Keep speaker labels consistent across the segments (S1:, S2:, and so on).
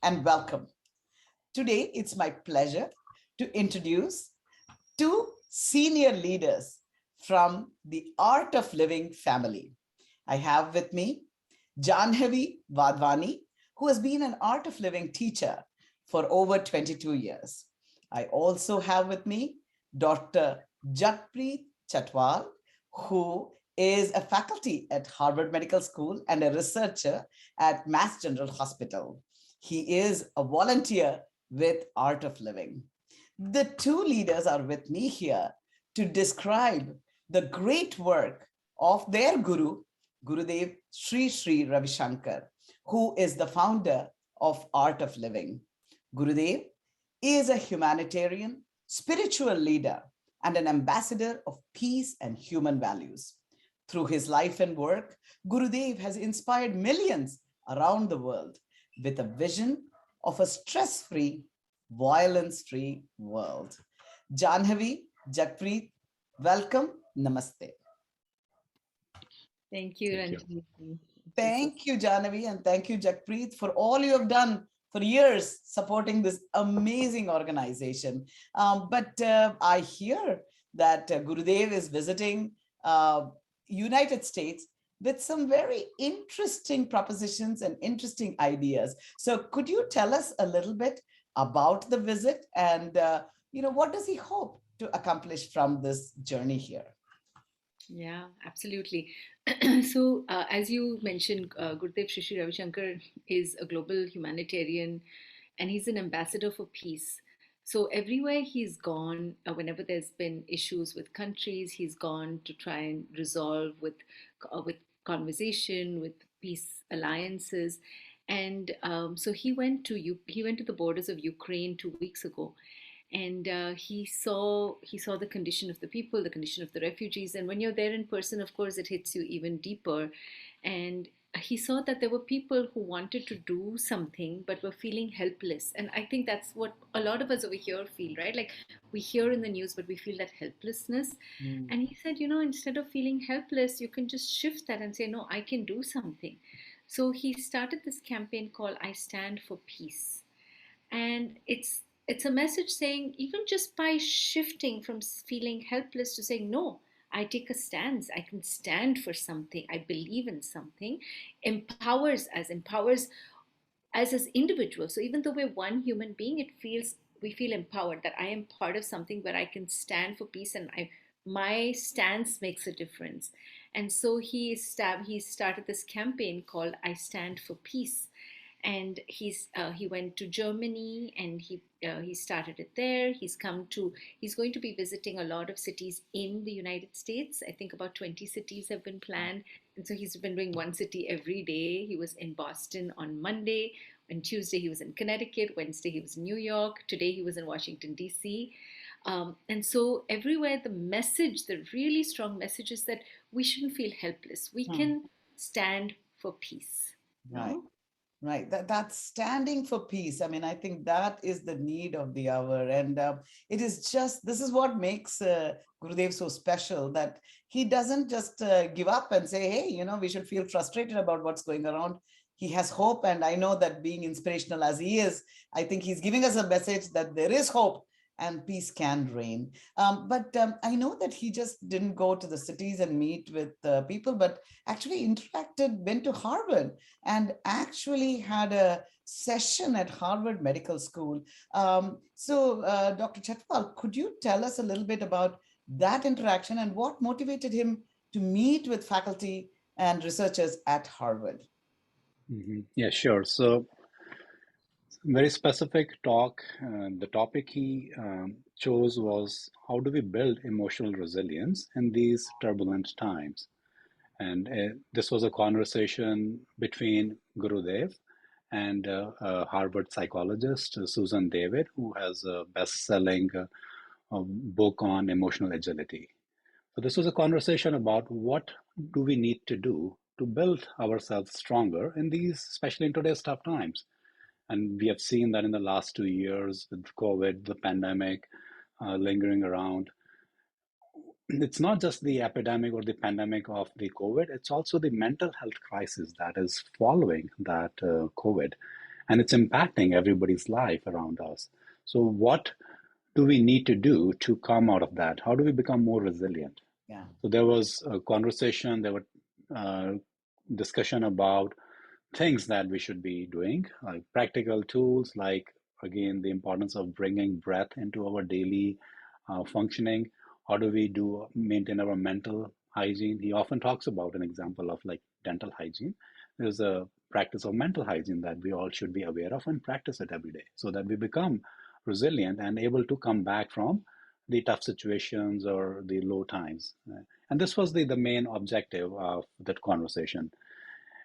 S1: and welcome. Today, it's my pleasure to introduce two senior leaders from the Art of Living family. I have with me Janhavi Wadhwani, who has been an Art of Living teacher for over 22 years. I also have with me Dr. Jagpreet Chhatwal, who is a faculty at Harvard Medical School and a researcher at Mass General Hospital. He is a volunteer with Art of Living. The two leaders are with me here to describe the great work of their guru, Gurudev Sri Sri Ravi Shankar, who is the founder of Art of Living. Gurudev is a humanitarian, spiritual leader, and an ambassador of peace and human values. Through his life and work, Gurudev has inspired millions around the world with a vision of a stress free, violence free world. Janhavi, Jagpreet, welcome. Namaste.
S2: Thank you,
S3: Thank you.
S2: Ranjani. This is
S1: Thank you, Janhavi, and thank you, Jagpreet, for all you have done for years supporting this amazing organization. But I hear that Gurudev is visiting United States with some very interesting propositions and interesting ideas. So could you tell us a little bit about the visit and what does he hope to accomplish from this journey here?
S2: yeah, absolutely. As you mentioned, Gurudev Sri Sri Ravi Shankar is a global humanitarian, and he's an ambassador for peace. So everywhere he's gone, whenever there's been issues with countries, he's gone to try and resolve with conversation, with peace alliances. And so he went to the borders of Ukraine 2 weeks ago, and he saw the condition of the people, the condition of the refugees. And when you're there in person, of course, it hits you even deeper. And he saw that there were people who wanted to do something but were feeling helpless. And I think that's what a lot of us over here feel, right? Like, we hear in the news, but we feel that helplessness.
S1: Mm,
S2: And he said, instead of feeling helpless, you can just shift that and say, no, I can do something. So he started this campaign called I Stand for Peace. And it's a message saying, even just by shifting from feeling helpless to saying, no, I take a stance, I can stand for something, I believe in something, empowers us as individuals. So even though we're one human being, we feel empowered that I am part of something where I can stand for peace, and my stance makes a difference. And so he started this campaign called I Stand for Peace. And he went to Germany, and he started it there. He's going to be visiting a lot of cities in the United States. I think about 20 cities have been planned, and so he's been doing one city every day. He was in Boston on Monday. On Tuesday he was in Connecticut. Wednesday he was in New York. Today he was in Washington D.C. And so everywhere, the really strong message is that we shouldn't feel helpless. We
S1: mm,
S2: can stand for peace.
S1: right.
S2: No.
S1: Right, that's standing for peace. I mean, I think that is the need of the hour, and it is just this is what makes Gurudev so special, that he doesn't just give up and say, "Hey, we should feel frustrated about what's going around." He has hope, and I know that, being inspirational as he is, I think he's giving us a message that there is hope and peace can reign. But I know that he just didn't go to the cities and meet with people, but actually interacted, went to Harvard and actually had a session at Harvard Medical School. So, Dr. Chatwal, could you tell us a little bit about that interaction and what motivated him to meet with faculty and researchers at Harvard?
S3: Yeah, sure. So, very specific talk. The topic he chose was how do we build emotional resilience in these turbulent times? And this was a conversation between Gurudev and a Harvard psychologist, Susan David, who has a best-selling book on emotional agility. So this was a conversation about what do we need to do to build ourselves stronger in these, especially in today's tough times. And we have seen that in the last 2 years with COVID, the pandemic lingering around. It's not just the epidemic or the pandemic of the COVID, it's also the mental health crisis that is following that COVID. and it's impacting everybody's life around us. So, what do we need to do to come out of that? How do we become more resilient?
S1: Yeah.
S3: So, there was a conversation, there were uh, discussion about things that we should be doing, like practical tools, like again, the importance of bringing breath into our daily functioning. How do we do maintain our mental hygiene? He often talks about an example of like dental hygiene. There's a practice of mental hygiene that we all should be aware of and practice it every day so that we become resilient and able to come back from the tough situations or the low times. And this was the main objective of that conversation.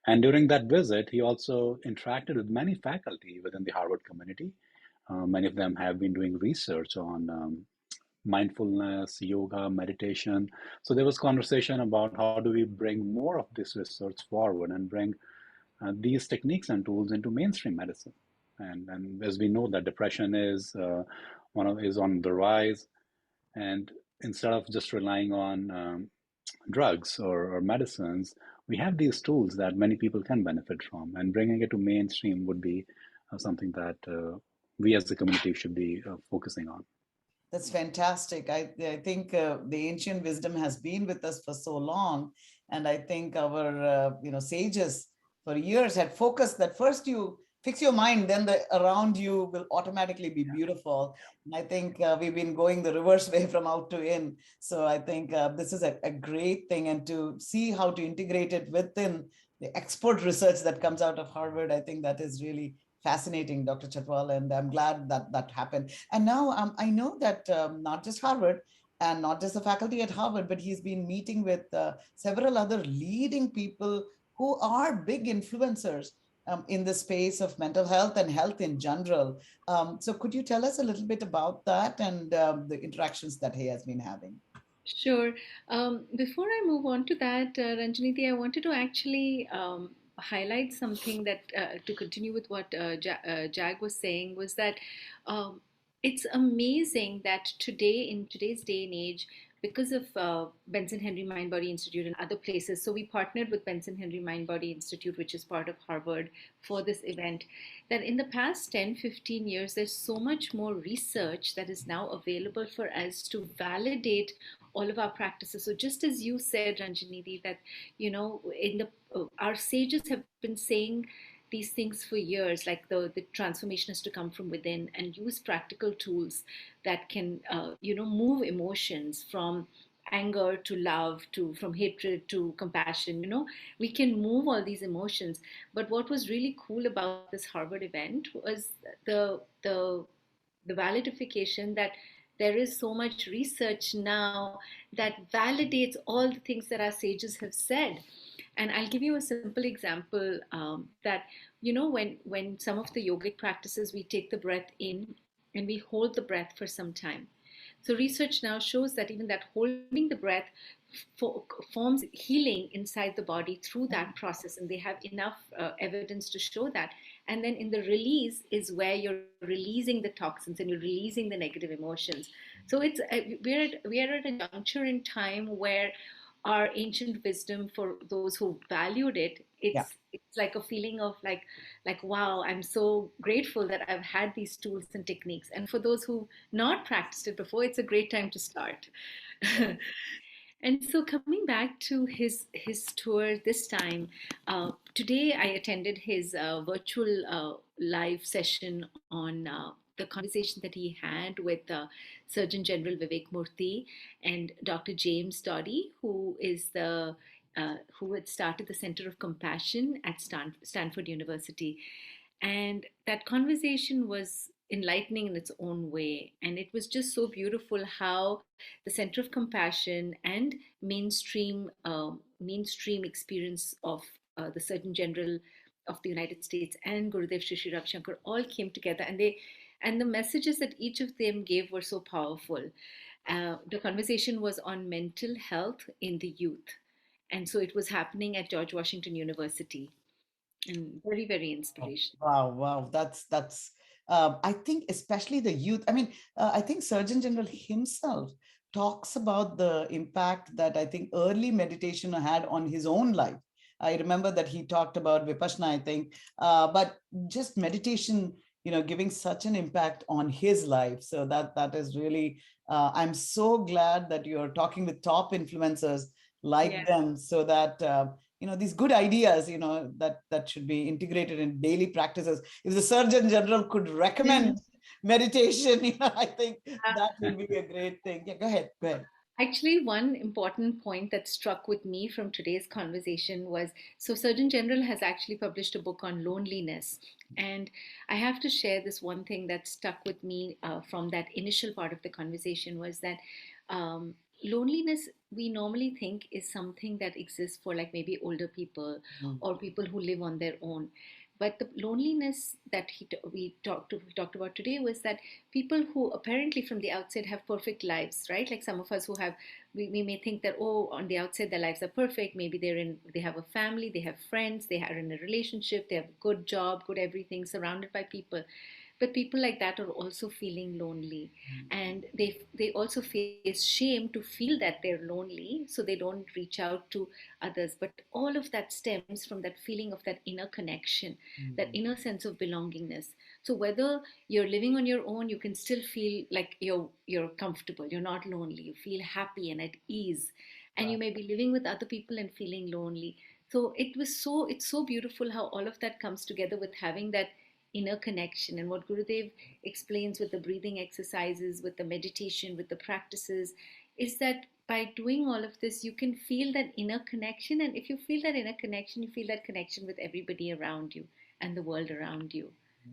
S3: And during that visit, he also interacted with many faculty within the Harvard community. Many of them have been doing research on mindfulness, yoga, meditation. So there was conversation about how do we bring more of this research forward and bring these techniques and tools into mainstream medicine. And as we know, that depression is is on the rise, and instead of just relying on drugs or medicines, we have these tools that many people can benefit from, and bringing it to mainstream would be something that we as the community should be focusing on.
S1: That's fantastic. I think the ancient wisdom has been with us for so long, and I think our sages for years had focused that first you fix your mind, then the around you will automatically be beautiful. And I think we've been going the reverse way from out to in. So I think this is a great thing, and to see how to integrate it within the expert research that comes out of Harvard, I think that is really fascinating, Dr. Chatwal, and I'm glad that that happened. And now I know that not just Harvard and not just the faculty at Harvard, but he's been meeting with several other leading people who are big influencers in the space of mental health and health in general. So could you tell us a little bit about that and the interactions that he has been having?
S2: Sure. Before I move on to that, Ranjaniti, I wanted to actually highlight something that to continue with what Jag was saying was that um, it's amazing that today, in today's day and age, because of Benson Henry Mind Body Institute and other places, so we partnered with Benson Henry Mind Body Institute, which is part of Harvard, for this event. That in the past 10, 15 years, there's so much more research that is now available for us to validate all of our practices. So just as you said, Ranjaniti, that in the our sages have been saying these things for years, like the transformation is to come from within, and use practical tools that can move emotions from anger to love, to from hatred to compassion. We can move all these emotions. But what was really cool about this Harvard event was the validification that there is so much research now that validates all the things that our sages have said. And I'll give you a simple example, that when some of the yogic practices, we take the breath in and we hold the breath for some time. So research now shows that even that holding the breath forms healing inside the body through that process, and they have enough evidence to show that. And then in the release is where you're releasing the toxins and you're releasing the negative emotions. So it's we're at a juncture in time where our ancient wisdom, for those who valued it,
S1: Yeah.
S2: it's like a feeling of like wow, I'm so grateful that I've had these tools and techniques. And for those who not practiced it before, it's a great time to start. And so coming back to his tour this time, today I attended his virtual live session on the conversation that he had with Surgeon General Vivek Murthy and Dr. James Doddy, who had started the Center of Compassion at Stanford University. And that conversation was enlightening in its own way. And it was just so beautiful how the Center of Compassion and mainstream experience of the Surgeon General of the United States and Gurudev Shri Shri Ravi Shankar all came together, and the messages that each of them gave were so powerful. The conversation was on mental health in the youth, and so it was happening at George Washington University, and very, very
S1: Oh,
S2: inspirational.
S1: wow, wow, that's. I think especially the youth. I mean, I think Surgeon General himself talks about the impact that I think early meditation had on his own life. I remember that he talked about Vipassana, I think, but just meditation, giving such an impact on his life. So that is really, I'm so glad that you're talking with top influencers like
S2: Yeah.
S1: them, so that these good ideas, that should be integrated in daily practices. If the Surgeon General could recommend meditation, I think that would be a great thing. Yeah, go ahead, go ahead.
S2: Actually, one important point that struck with me from today's conversation was, so Surgeon General has actually published a book on loneliness. And I have to share this one thing that stuck with me from that initial part of the conversation was that um, loneliness, we normally think is something that exists for like maybe older people
S1: Mm,
S2: or people who live on their own. But the loneliness that we talked about today was that people who apparently from the outside have perfect lives, right? Like some of us who have, we may think that, oh, on the outside their lives are perfect. Maybe they have a family, they have friends, they are in a relationship, they have a good job, good everything, surrounded by people. But people like that are also feeling lonely, and they also face shame to feel that they're lonely, so they don't reach out to others. But all of that stems from that feeling of that inner connection, that
S1: mm,
S2: inner sense of belongingness. So whether you're living on your own, you can still feel like you're comfortable, you're not lonely, you feel happy and at ease. And you
S1: right.
S2: may be living with other people and feeling lonely. So it's so beautiful how all of that comes together with having that inner connection. And what Gurudev explains with the breathing exercises, with the meditation, with the practices, is that by doing all of this, you can feel that inner connection. And if you feel that inner connection, you feel that connection with everybody around you and the world around you.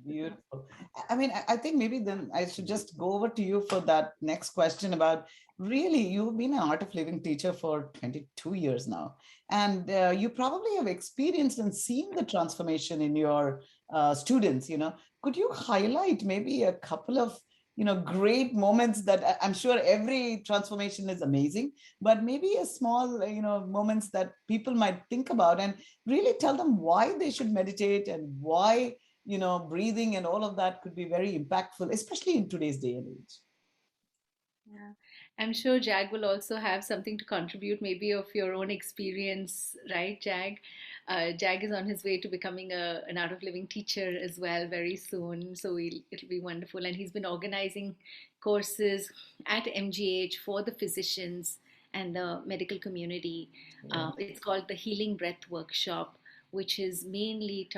S1: Beautiful. I mean, I think maybe then I should just go over to you for that next question about, really, you've been an art of living teacher for 22 years now, and you probably have experienced and seen the transformation in your students. Could you highlight maybe a couple of great moments that I'm sure every transformation is amazing, but maybe a small moments that people might think about and really tell them why they should meditate and why breathing and all of that could be very impactful, especially in today's day and age.
S2: Yeah, I'm sure Jag will also have something to contribute, maybe of your own experience, right, Jag? Jag is on his way to becoming an art of living teacher as well very soon, so it'll be wonderful. And he's been organizing courses at MGH for the physicians and the medical community.
S1: Yeah.
S2: It's called the Healing Breath Workshop, which is mainly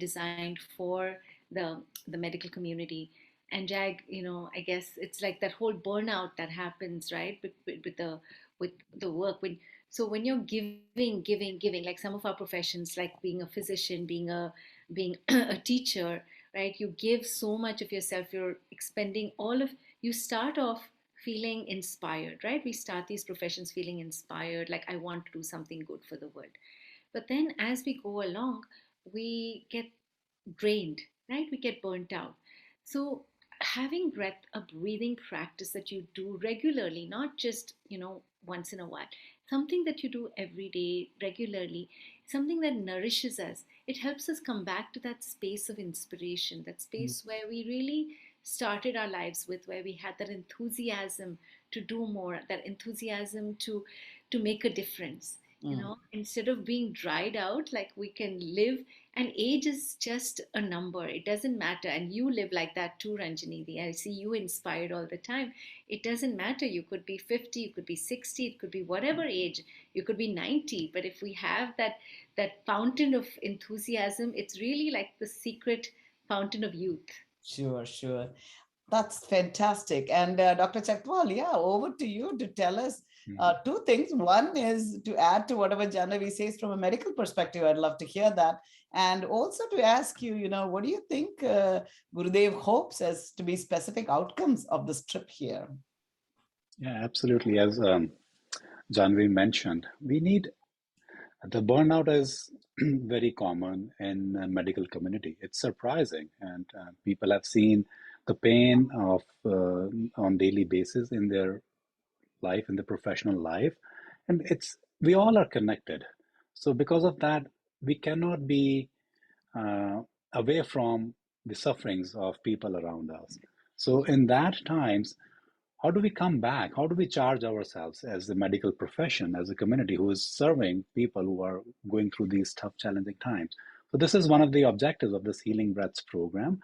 S2: designed for the medical community. And Jag, I guess it's like that whole burnout that happens, right, with the work. When you're giving, like some of our professions, like being a physician, being a teacher, right, you give so much of yourself. You're expending all of, you start off feeling inspired, right? We start these professions feeling inspired, like I want to do something good for the world. But then as we go along, we get drained, right? We get burnt out. So having breath, a breathing practice that you do regularly, not just, once in a while, something that you do every day regularly, something that nourishes us. It helps us come back to that space of inspiration, that space where we really started our lives with, where we had that enthusiasm to do more, that enthusiasm to make a difference.
S1: Mm.
S2: Instead of being dried out, like we can live. And age is just a number. It doesn't matter. And you live like that too, Ranjani. I see you inspired all the time. It doesn't matter. You could be 50, you could be 60, it could be whatever age. You could be 90. But if we have that fountain of enthusiasm, it's really like the secret fountain of youth.
S1: Sure, sure. That's fantastic. And Dr. Chhatwal, yeah, over to you to tell us
S3: Mhm.
S1: two things. One is to add to whatever Janhavi says from a medical perspective. I'd love to hear that. And also to ask you, what do you think Gurudev hopes as to be specific outcomes of this trip here?
S3: Yeah, absolutely. As Janvi mentioned, we need the burnout is very common in the medical community. It's surprising, and people have seen the pain of on daily basis in their life, in the professional life, and it's we all are connected. So because of that, we cannot be uh, away from the sufferings of people around us. So in that times, how do we come back? How do we charge ourselves as a medical profession, as a community who is serving people who are going through these tough, challenging times? So this is one of the objectives of this Healing Breaths program.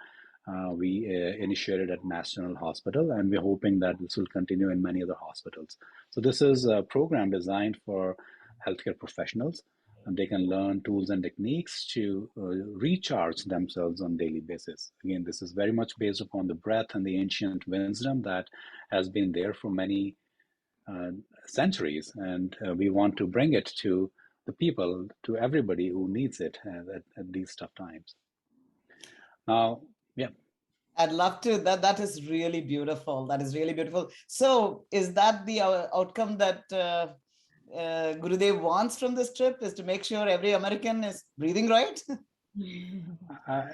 S3: We initiated at Mass General Hospital, and we're hoping that this will continue in many other hospitals. So this is a program designed for healthcare professionals, and they can learn tools and techniques to recharge themselves on a daily basis. Again, this is very much based upon the breath and the ancient wisdom that has been there for many uh, centuries, and we want to bring it to the people, to everybody who needs it at these tough times. Now, yeah.
S1: I'd love to. That is really beautiful. That is really beautiful. So, is that the outcome that Gurudev wants from this trip? Is to make sure every American is breathing right?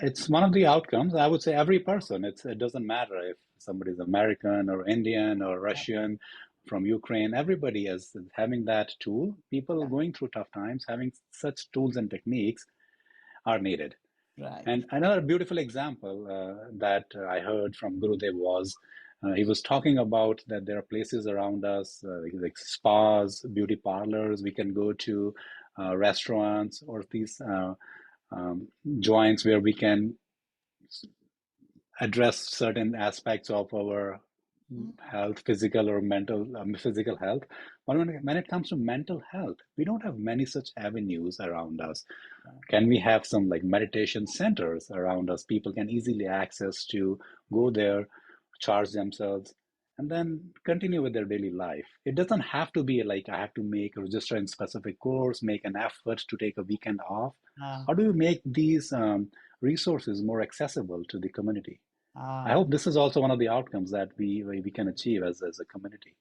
S3: It's one of the outcomes. I would say every person. It doesn't matter if somebody's American or Indian or Russian, from Ukraine. Everybody is having that tool. People going through tough times, having such tools and techniques are needed.
S1: Right.
S3: And another beautiful example that I heard from Gurudev was he was talking about that there are places around us, like spas, beauty parlors. We can go to restaurants or these joints where we can address certain aspects of our health, physical or mental, physical health. But when it comes to mental health, we don't have many such avenues around us. Can we have some like meditation centers around us? People can easily access to go there, charge themselves, and then continue with their daily life. It doesn't have to be like I have to make register in specific course, make an effort to take a weekend off. How do you make these resources more accessible to the community? I hope this is also one of the outcomes that we can achieve as a community.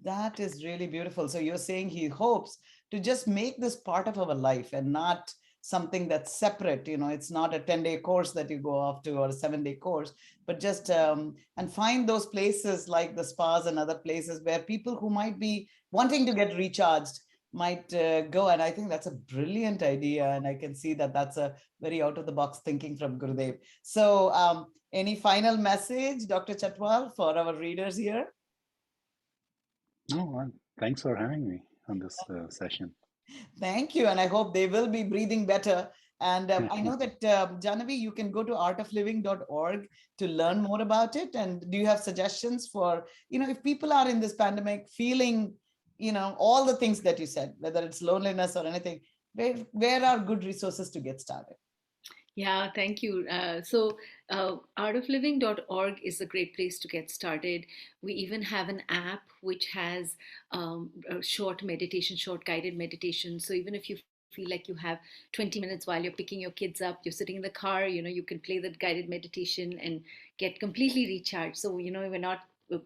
S1: That is really beautiful. So you're saying he hopes to just make this part of our life and not something that's separate. It's not a 10-day course that you go off to or a 7-day course, but just and find those places like the spas and other places where people who might be wanting to get recharged might go. And I think that's a brilliant idea. And I can see that that's a very out of the box thinking from Gurudev. So any final message, Dr. Chatwal, for our readers here?
S3: No, well, thanks for having me on this session.
S1: Thank you. And I hope they will be breathing better. And I know that, Janhavi, you can go to artofliving.org to learn more about it. And do you have suggestions for, if people are in this pandemic feeling, all the things that you said, whether it's loneliness or anything, where are good resources to get started?
S2: Yeah, thank you. Artofliving.org is a great place to get started. We even have an app which has a short meditation, short guided meditation. So even if you feel like you have 20 minutes while you're picking your kids up, you're sitting in the car, you can play that guided meditation and get completely recharged. So, we're not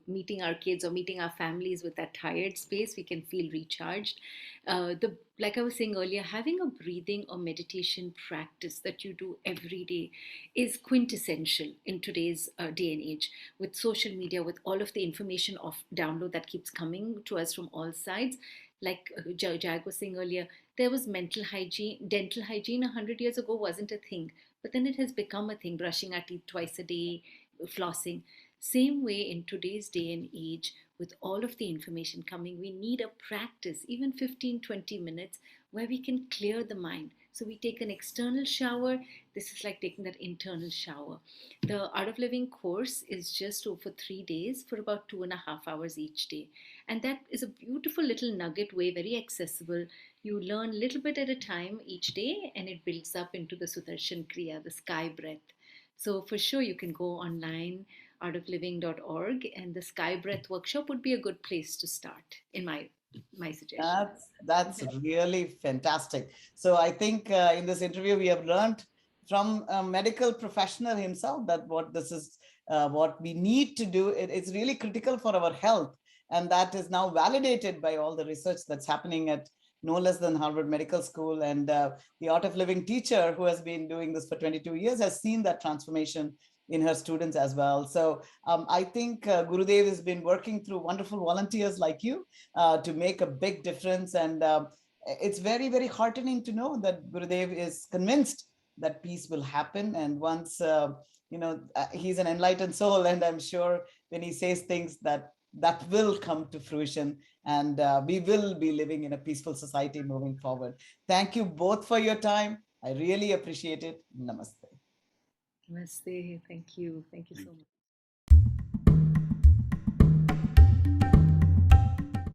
S2: meeting our kids or meeting our families with that tired space. We can feel recharged. Like I was saying earlier, having a breathing or meditation practice that you do every day is quintessential in today's day and age, with social media, with all of the information of download that keeps coming to us from all sides. Like Jag was saying earlier, there was dental hygiene 100 years ago wasn't a thing, but then it has become a thing. Brushing our teeth twice a day, flossing. Same way in today's day and age, with all of the information coming, we need a practice, even 15-20 minutes, where we can clear the mind. So we take an external shower. This is like taking that internal shower. The Art of Living course is just over 3 days for about 2.5 hours each day. And that is a beautiful little nugget way, very accessible. You learn a little bit at a time each day, and it builds up into the Sudarshan Kriya, the sky breath. So for sure, you can go online, artofliving.org, and the sky breath workshop would be a good place to start, in my suggestion.
S1: That's really fantastic. So I think in this interview we have learned from a medical professional himself that what we need to do. It's really critical for our health, and that is now validated by all the research that's happening at no less than Harvard Medical School. And the Art of Living teacher, who has been doing this for 22 years, has seen that transformation in her students as well. So I think Gurudev has been working through wonderful volunteers like you to make a big difference. And it's very, very heartening to know that Gurudev is convinced that peace will happen. And once, he's an enlightened soul, and I'm sure when he says things that that will come to fruition, and we will be living in a peaceful society moving forward. Thank you both for your time. I really appreciate it. Namaste.
S2: Namaste. Thank you. Thank you so much.